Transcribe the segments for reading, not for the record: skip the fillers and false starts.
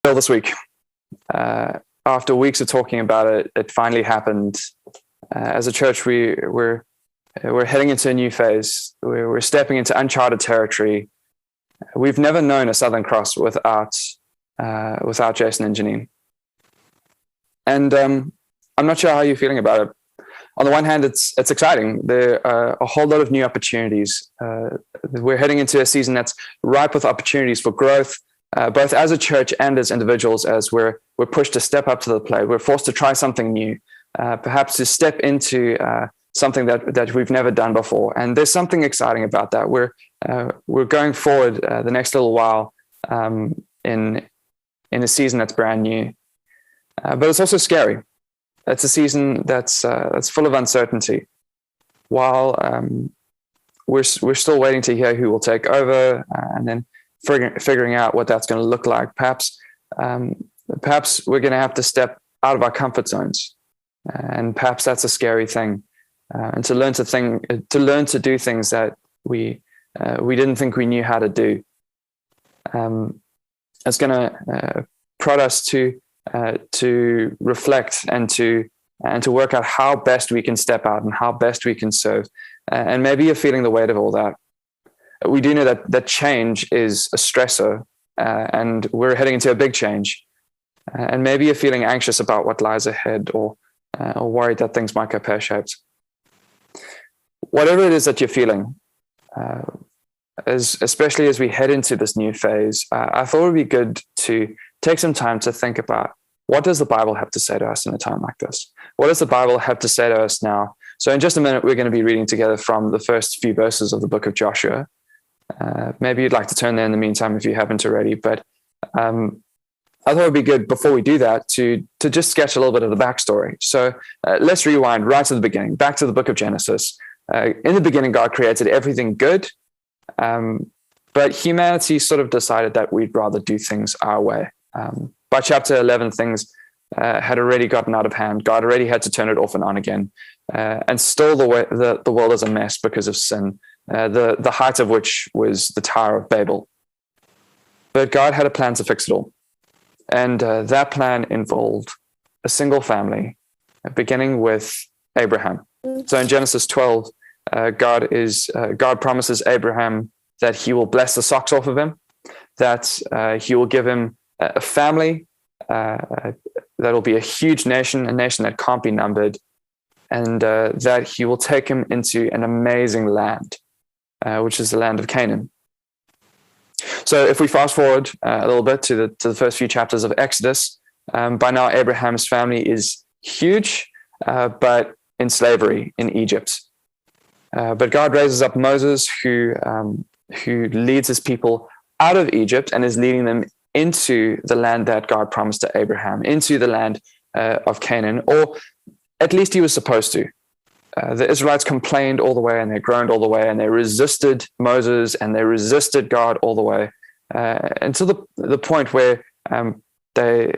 Bill, this week, after weeks of talking about it, it finally happened. As a church, we're heading into a new phase. We're stepping into uncharted territory. We've never known a Southern Cross without Jason and Janine. And I'm not sure how you're feeling about it. On the one hand, it's exciting. There are a whole lot of new opportunities. We're heading into a season that's ripe with opportunities for growth, both as a church and as individuals, as we're pushed to step up to the plate. We're forced to try something new, perhaps to step into something that we've never done before. And there's something exciting about that. We're going forward the next little while in a season that's brand new, but it's also scary. It's a season that's full of uncertainty. While we're still waiting to hear who will take over, and then figuring out what that's going to look like. Perhaps we're going to have to step out of our comfort zones, and perhaps that's a scary thing. And to learn to do things that we didn't think we knew how to do. It's going to prod us to reflect and to work out how best we can step out and how best we can serve. And maybe you're feeling the weight of all that. We do know that change is a stressor, and we're heading into a big change. And maybe you're feeling anxious about what lies ahead, or worried that things might go pear-shaped. Whatever it is that you're feeling, especially as we head into this new phase, I thought it would be good to take some time to think about, what does the Bible have to say to us in a time like this? What does the Bible have to say to us now? So in just a minute, we're going to be reading together from the first few verses of the book of Joshua. Maybe you'd like to turn there in the meantime if you haven't already, but I thought it would be good before we do that to just sketch a little bit of the backstory. So let's rewind right to the beginning, back to the book of Genesis. In the beginning, God created everything good, but humanity sort of decided that we'd rather do things our way. By chapter 11, things had already gotten out of hand. God already had to turn it off and on again. And still the world is a mess because of sin, the height of which was the Tower of Babel. But God had a plan to fix it all. And that plan involved a single family, beginning with Abraham. So in Genesis 12, God promises Abraham that he will bless the socks off of him, that he will give him a family that will be a huge nation, a nation that can't be numbered, and that he will take him into an amazing land, which is the land of Canaan. So if we fast forward a little bit to the first few chapters of Exodus, by now Abraham's family is huge, but in slavery in Egypt. But God raises up Moses, who leads his people out of Egypt and is leading them into the land that God promised to Abraham, into the land of Canaan, or at least he was supposed to. The Israelites complained all the way, and they groaned all the way, and they resisted Moses, and they resisted God all the way, until the point where they're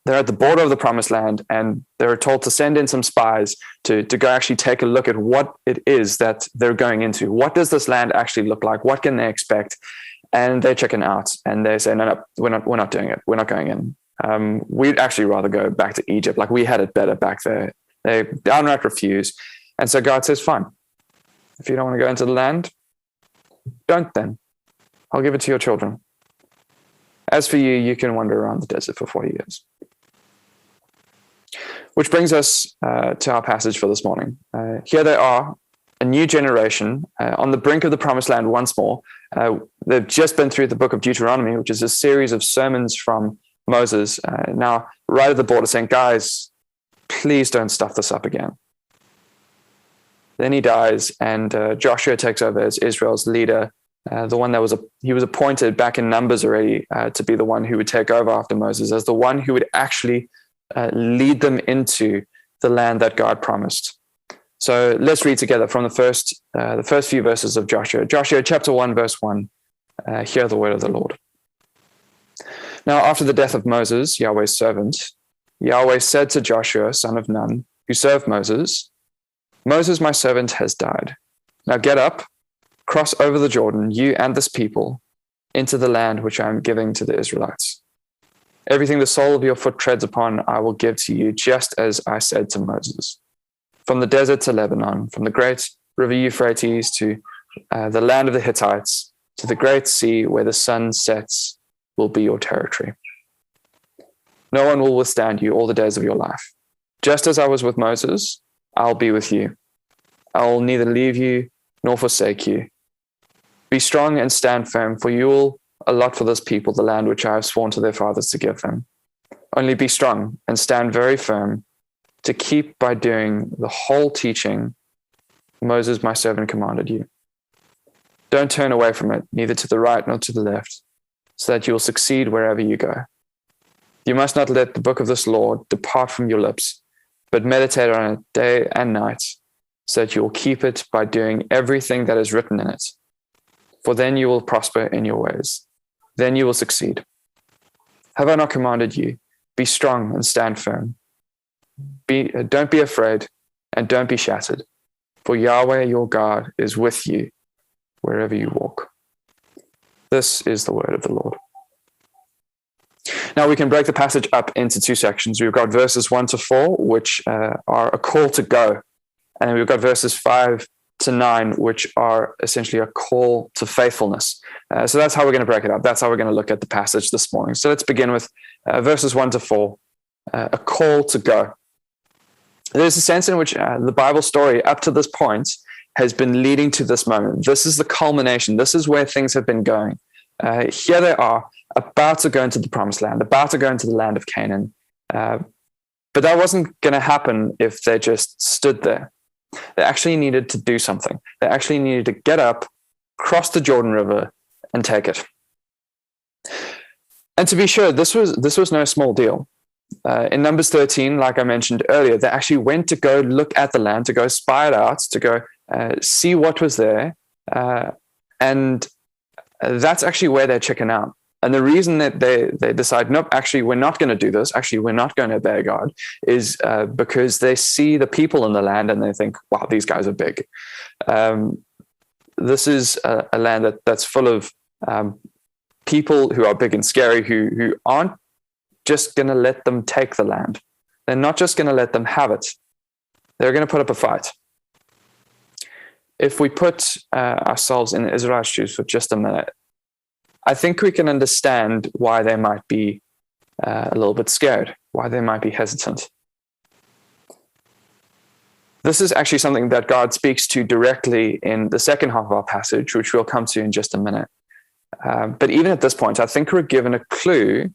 at the border of the promised land, and they're told to send in some spies to go actually take a look at what it is that they're going into. What does this land actually look like? What can they expect? And they chicken out, and they say, no, we're not doing it. We're not going in. We'd actually rather go back to Egypt. Like, we had it better back there. They downright refuse. And so God says, fine. If you don't want to go into the land, don't then. I'll give it to your children. As for you, you can wander around the desert for 40 years. Which brings us to our passage for this morning. Here they are, a new generation on the brink of the promised land once more. They've just been through the book of Deuteronomy, which is a series of sermons from Moses. Now, right at the border, saying, guys, please don't stuff this up again. Then he dies, and Joshua takes over as Israel's leader, the one he was appointed back in Numbers already to be the one who would take over after Moses, as the one who would actually lead them into the land that God promised. So let's read together from the first few verses of Joshua. Joshua chapter 1, verse 1. Hear the word of the Lord. Now, after the death of Moses, Yahweh's servant, Yahweh said to Joshua, son of Nun, who served Moses, Moses, my servant, has died. Now get up, cross over the Jordan, you and this people, into the land which I am giving to the Israelites. Everything the sole of your foot treads upon, I will give to you, just as I said to Moses. From the desert to Lebanon, from the great river Euphrates to the land of the Hittites, to the great sea where the sun sets, will be your territory. No one will withstand you all the days of your life. Just as I was with Moses, I'll be with you. I will neither leave you nor forsake you. Be strong and stand firm, for you will allot for this people the land which I have sworn to their fathers to give them. Only be strong and stand very firm to keep by doing the whole teaching Moses my servant commanded you. Don't turn away from it, neither to the right nor to the left, so that you will succeed wherever you go. You must not let the book of this law depart from your lips, but meditate on it day and night, so that you will keep it by doing everything that is written in it. For then you will prosper in your ways. Then you will succeed. Have I not commanded you? Be strong and stand firm. Don't be afraid and don't be shattered, for Yahweh your God is with you wherever you walk. This is the word of the Lord. Now we can break the passage up into two sections. We've got verses 1 to 4, which are a call to go. And then we've got verses 5 to 9, which are essentially a call to faithfulness. So that's how we're going to break it up. That's how we're going to look at the passage this morning. So let's begin with verses 1 to 4, a call to go. There's a sense in which the Bible story up to this point has been leading to this moment. This is the culmination. This is where things have been going. Here they are, about to go into the promised land, about to go into the land of Canaan. But that wasn't going to happen if they just stood there. They actually needed to do something. They actually needed to get up, cross the Jordan River, and take it. And to be sure, this was no small deal. In Numbers 13, like I mentioned earlier, they actually went to go look at the land, to go spy it out, to go see what was there. And that's actually where they chicken out. And the reason that they decide, nope, actually, we're not going to do this. Actually, we're not going to obey God is because they see the people in the land and they think, wow, these guys are big. This is a land that's full of people who are big and scary, who aren't just going to let them take the land. They're not just going to let them have it. They're going to put up a fight. If we put ourselves in the Israelites' shoes for just a minute, I think we can understand why they might be a little bit scared, why they might be hesitant. This is actually something that God speaks to directly in the second half of our passage, which we'll come to in just a minute. But even at this point, I think we're given a clue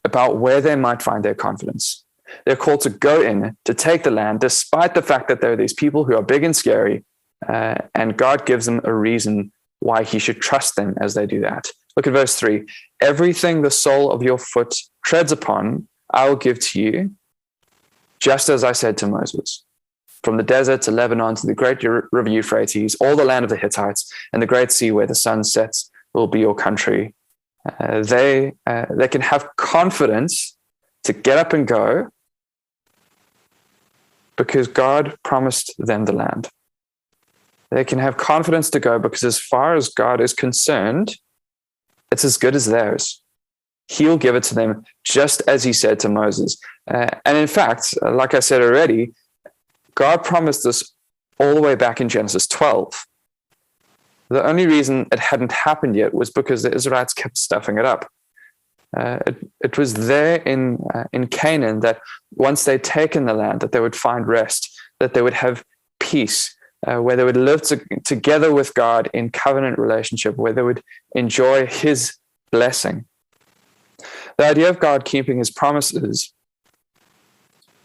about where they might find their confidence. They're called to go in, to take the land, despite the fact that there are these people who are big and scary, and God gives them a reason why he should trust them as they do that. Look at verse 3. Everything the sole of your foot treads upon, I will give to you, just as I said to Moses. From the desert to Lebanon to the great river Euphrates, all the land of the Hittites, and the great sea where the sun sets will be your country. They can have confidence to get up and go because God promised them the land. They can have confidence to go because as far as God is concerned, it's as good as theirs. He'll give it to them just as he said to Moses. And in fact, like I said already, God promised this all the way back in Genesis 12. The only reason it hadn't happened yet was because the Israelites kept stuffing it up. It was there in Canaan that once they'd taken the land, that they would find rest, that they would have peace, where they would live together with God in covenant relationship, where they would enjoy his blessing. The idea of God keeping his promises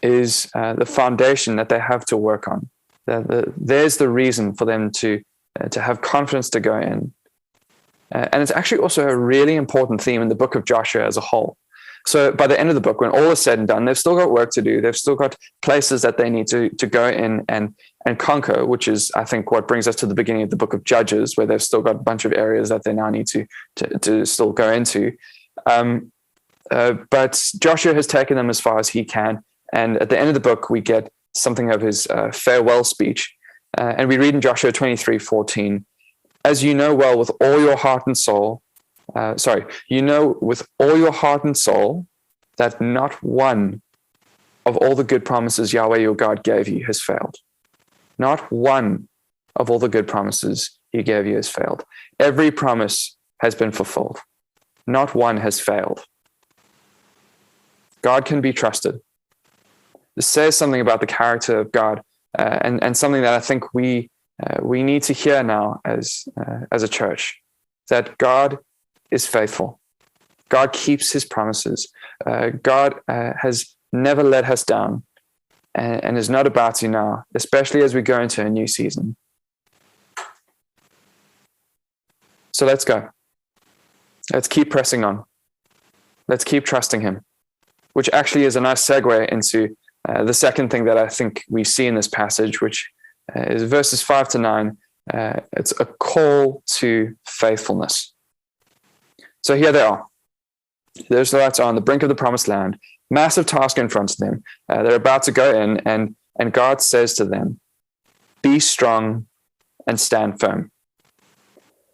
is the foundation that they have to work on. There's the reason for them to have confidence to go in. And it's actually also a really important theme in the book of Joshua as a whole. So by the end of the book, when all is said and done, they've still got work to do. They've still got places that they need to go in and conquer, which is, I think, what brings us to the beginning of the book of Judges, where they've still got a bunch of areas that they now need to still go into. But Joshua has taken them as far as he can. And at the end of the book, we get something of his farewell speech. And we read in Joshua 23:14, as you know well with all your heart and soul, with all your heart and soul, that not one of all the good promises Yahweh your God gave you has failed. Not one of all the good promises he gave you has failed. Every promise has been fulfilled. Not one has failed. God can be trusted. This says something about the character of God, and something that I think we need to hear now as a church, that God is faithful. God keeps his promises. God has never let us down, and is not about to now, especially as we go into a new season. So let's go. Let's keep pressing on. Let's keep trusting him, which actually is a nice segue into the second thing that I think we see in this passage, which is verses 5 to 9. It's a call to faithfulness. So here they are. The Israelites are on the brink of the promised land, massive task in front of them. They're about to go in, and God says to them, be strong and stand firm.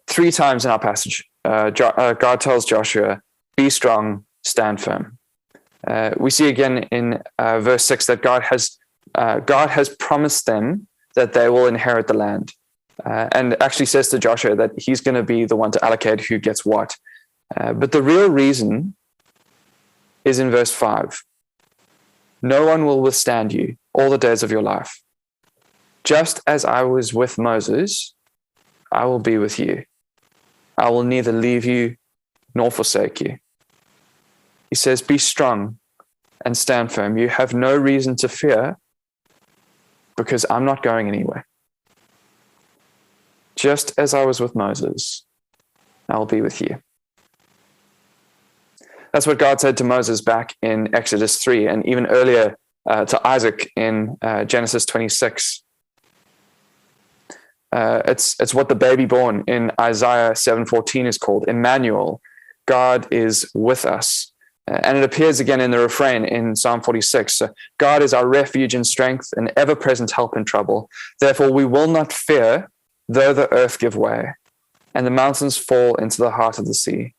3 times in our passage, God tells Joshua, be strong, stand firm. We see again in verse 6 that God has promised them that they will inherit the land, and actually says to Joshua that he's going to be the one to allocate who gets what. But the real reason is in verse 5. No one will withstand you all the days of your life. Just as I was with Moses, I will be with you. I will neither leave you nor forsake you. He says, be strong and stand firm. You have no reason to fear because I'm not going anywhere. Just as I was with Moses, I'll be with you. That's what God said to Moses back in Exodus 3, and even earlier to Isaac in Genesis 26. It's what the baby born in Isaiah 7:14 is called, Emmanuel. God is with us. And it appears again in the refrain in Psalm 46. God is our refuge and strength, an ever-present help in trouble. Therefore we will not fear, though the earth give way, and the mountains fall into the heart of the sea.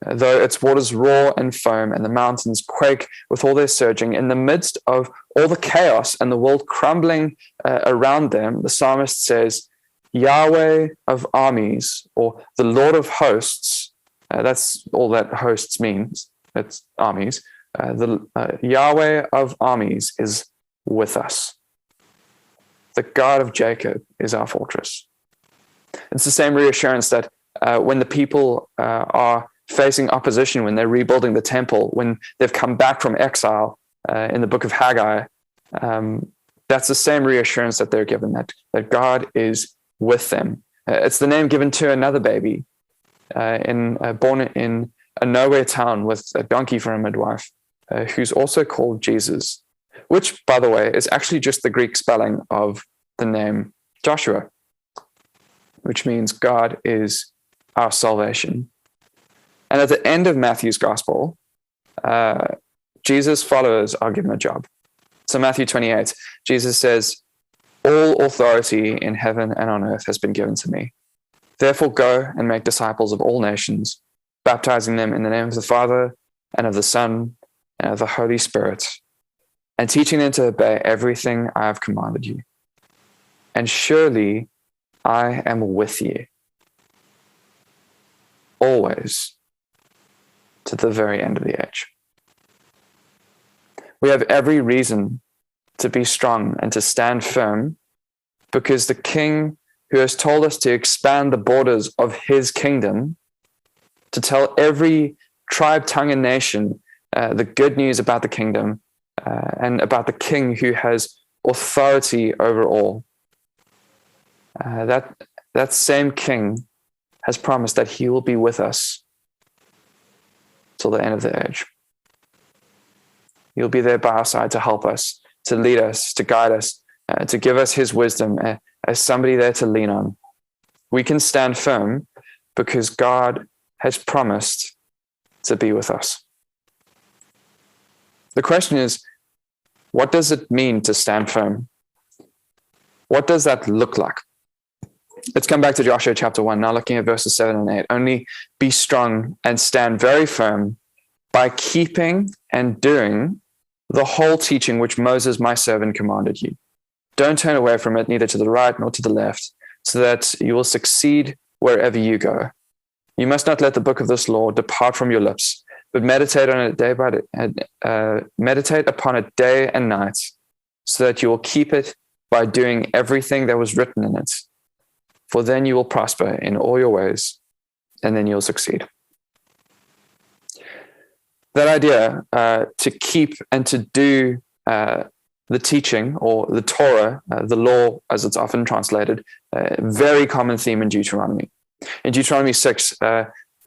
Though its waters roar and foam, and the mountains quake with all their surging, in the midst of all the chaos and the world crumbling around them, the psalmist says, Yahweh of armies, or the Lord of hosts, that's all that hosts means, that's armies, Yahweh of armies is with us. The God of Jacob is our fortress. It's the same reassurance that when the people are facing opposition, when they're rebuilding the temple, when they've come back from exile in the book of Haggai, that's the same reassurance that they're given, that God is with them. It's the name given to another baby born in a nowhere town with a donkey for a midwife, who's also called Jesus, which, by the way, is actually just the Greek spelling of the name Joshua, which means God is our salvation. And at the end of Matthew's gospel, Jesus' followers are given a job. So Matthew 28, Jesus says, all authority in heaven and on earth has been given to me. Therefore go and make disciples of all nations, baptizing them in the name of the Father and of the Son and of the Holy Spirit, and teaching them to obey everything I have commanded you. And surely I am with you always, to the very end of the age. We have every reason to be strong and to stand firm, because the King who has told us to expand the borders of his kingdom, to tell every tribe, tongue, and nation the good news about the kingdom and about the King who has authority over all. That same King has promised that he will be with us till the end of the age. He'll be there by our side to help us, to lead us, to guide us, to give us his wisdom as somebody there to lean on. We can stand firm because God has promised to be with us. The question is, what does it mean to stand firm? What does that look like? Let's come back to Joshua chapter 1, now looking at verses 7 and 8. Only be strong and stand very firm by keeping and doing the whole teaching which Moses, my servant, commanded you. Don't turn away from it, neither to the right nor to the left, so that you will succeed wherever you go. You must not let the book of this law depart from your lips, but meditate on it meditate upon it day and night, so that you will keep it by doing everything that was written in it. For then you will prosper in all your ways, and then you'll succeed. That idea to keep and to do the teaching, or the Torah, the law as it's often translated, very common theme in Deuteronomy. In Deuteronomy 6,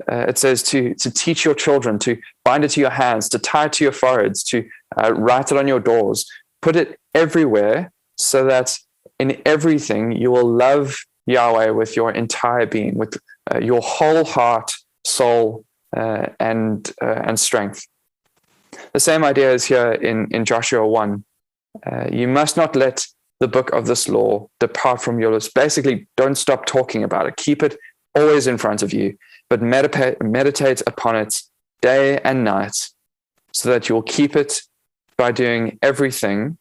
it says to teach your children, to bind it to your hands, to tie it to your foreheads, to write it on your doors, put it everywhere, so that in everything you will love Yahweh with your entire being, with your whole heart, soul, and strength. The same idea is here in Joshua 1. You must not let the book of this law depart from your lips. Basically, don't stop talking about it. Keep it always in front of you, but meditate upon it day and night, so that you will keep it by doing everything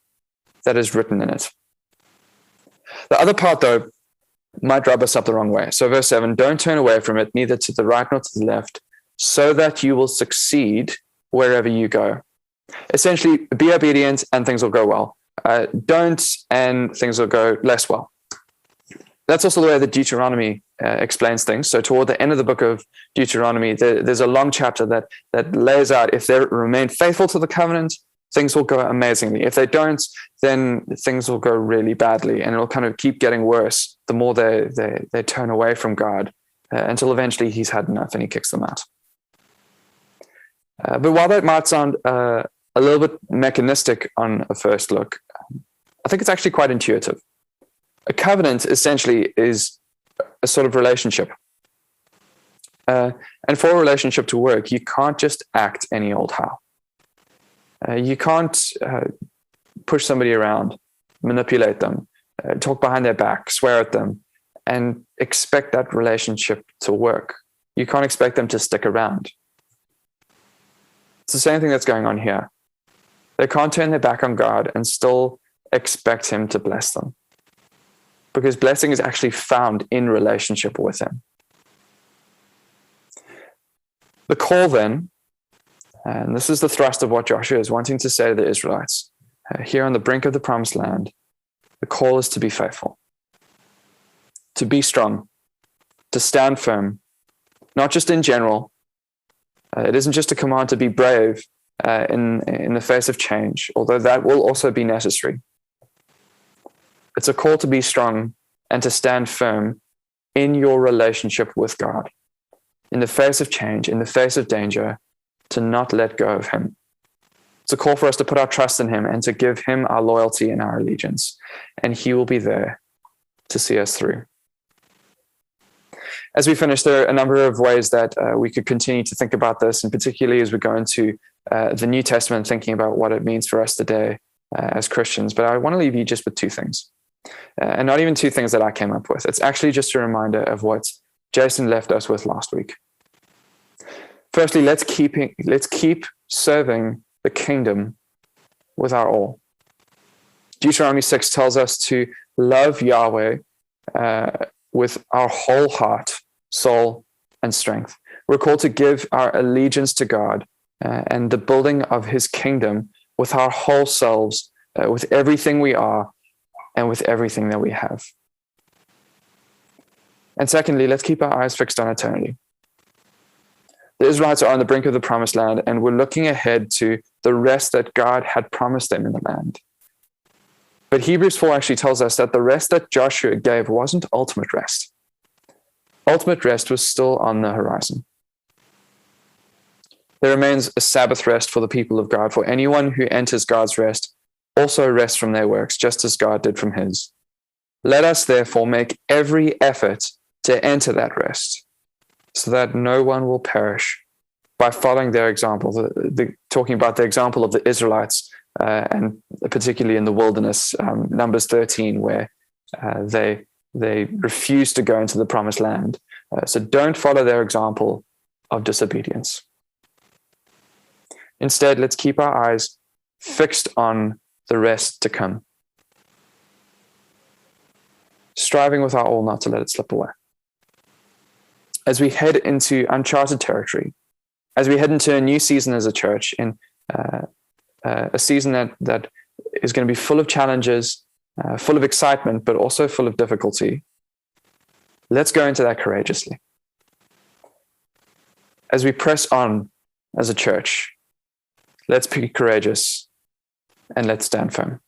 that is written in it. The other part, though, might rub us up the wrong way. So verse 7, don't turn away from it, neither to the right nor to the left, so that you will succeed wherever you go. Essentially, be obedient and things will go well. Don't, and things will go less well. That's also the way that Deuteronomy explains things. So toward the end of the book of Deuteronomy, there's a long chapter that lays out, if they remain faithful to the covenant, things will go amazingly. If they don't, then things will go really badly, and it'll kind of keep getting worse the more they turn away from God, until eventually he's had enough and he kicks them out. But while that might sound a little bit mechanistic on a first look, I think it's actually quite intuitive. A covenant essentially is a sort of relationship. And for a relationship to work, you can't just act any old how. You can't push somebody around, manipulate them, talk behind their back, swear at them, and expect that relationship to work. You can't expect them to stick around. It's the same thing that's going on here. They can't turn their back on God and still expect him to bless them, because blessing is actually found in relationship with him. The call then, and this is the thrust of what Joshua is wanting to say to the Israelites, here on the brink of the promised land, the call is to be faithful, to be strong, to stand firm, not just in general. It isn't just a command to be brave in the face of change, although that will also be necessary. It's a call to be strong and to stand firm in your relationship with God. In the face of change, in the face of danger, to not let go of him. It's a call for us to put our trust in him and to give him our loyalty and our allegiance, and he will be there to see us through. As we finish, there are a number of ways that we could continue to think about this, and particularly as we go into the New Testament, thinking about what it means for us today as Christians. But I want to leave you just with two things, and not even two things that I came up with. It's actually just a reminder of what Jason left us with last week. Firstly, let's keep serving the kingdom with our all. Deuteronomy 6 tells us to love Yahweh with our whole heart, soul, and strength. We're called to give our allegiance to God and the building of his kingdom with our whole selves, with everything we are, and with everything that we have. And secondly, let's keep our eyes fixed on eternity. The Israelites are on the brink of the promised land, and we're looking ahead to the rest that God had promised them in the land. But Hebrews 4 actually tells us that the rest that Joshua gave wasn't ultimate rest. Ultimate rest was still on the horizon. There remains a Sabbath rest for the people of God. For anyone who enters God's rest also rests from their works, just as God did from his. Let us therefore make every effort to enter that rest, so that no one will perish by following their example. Talking about the example of the Israelites, and particularly in the wilderness, Numbers 13, where they refused to go into the promised land. So don't follow their example of disobedience. Instead, let's keep our eyes fixed on the rest to come, striving with our all not to let it slip away. As we head into uncharted territory, as we head into a new season as a church, in a season that is going to be full of challenges, full of excitement, but also full of difficulty, let's go into that courageously. As we press on as a church, let's be courageous and let's stand firm.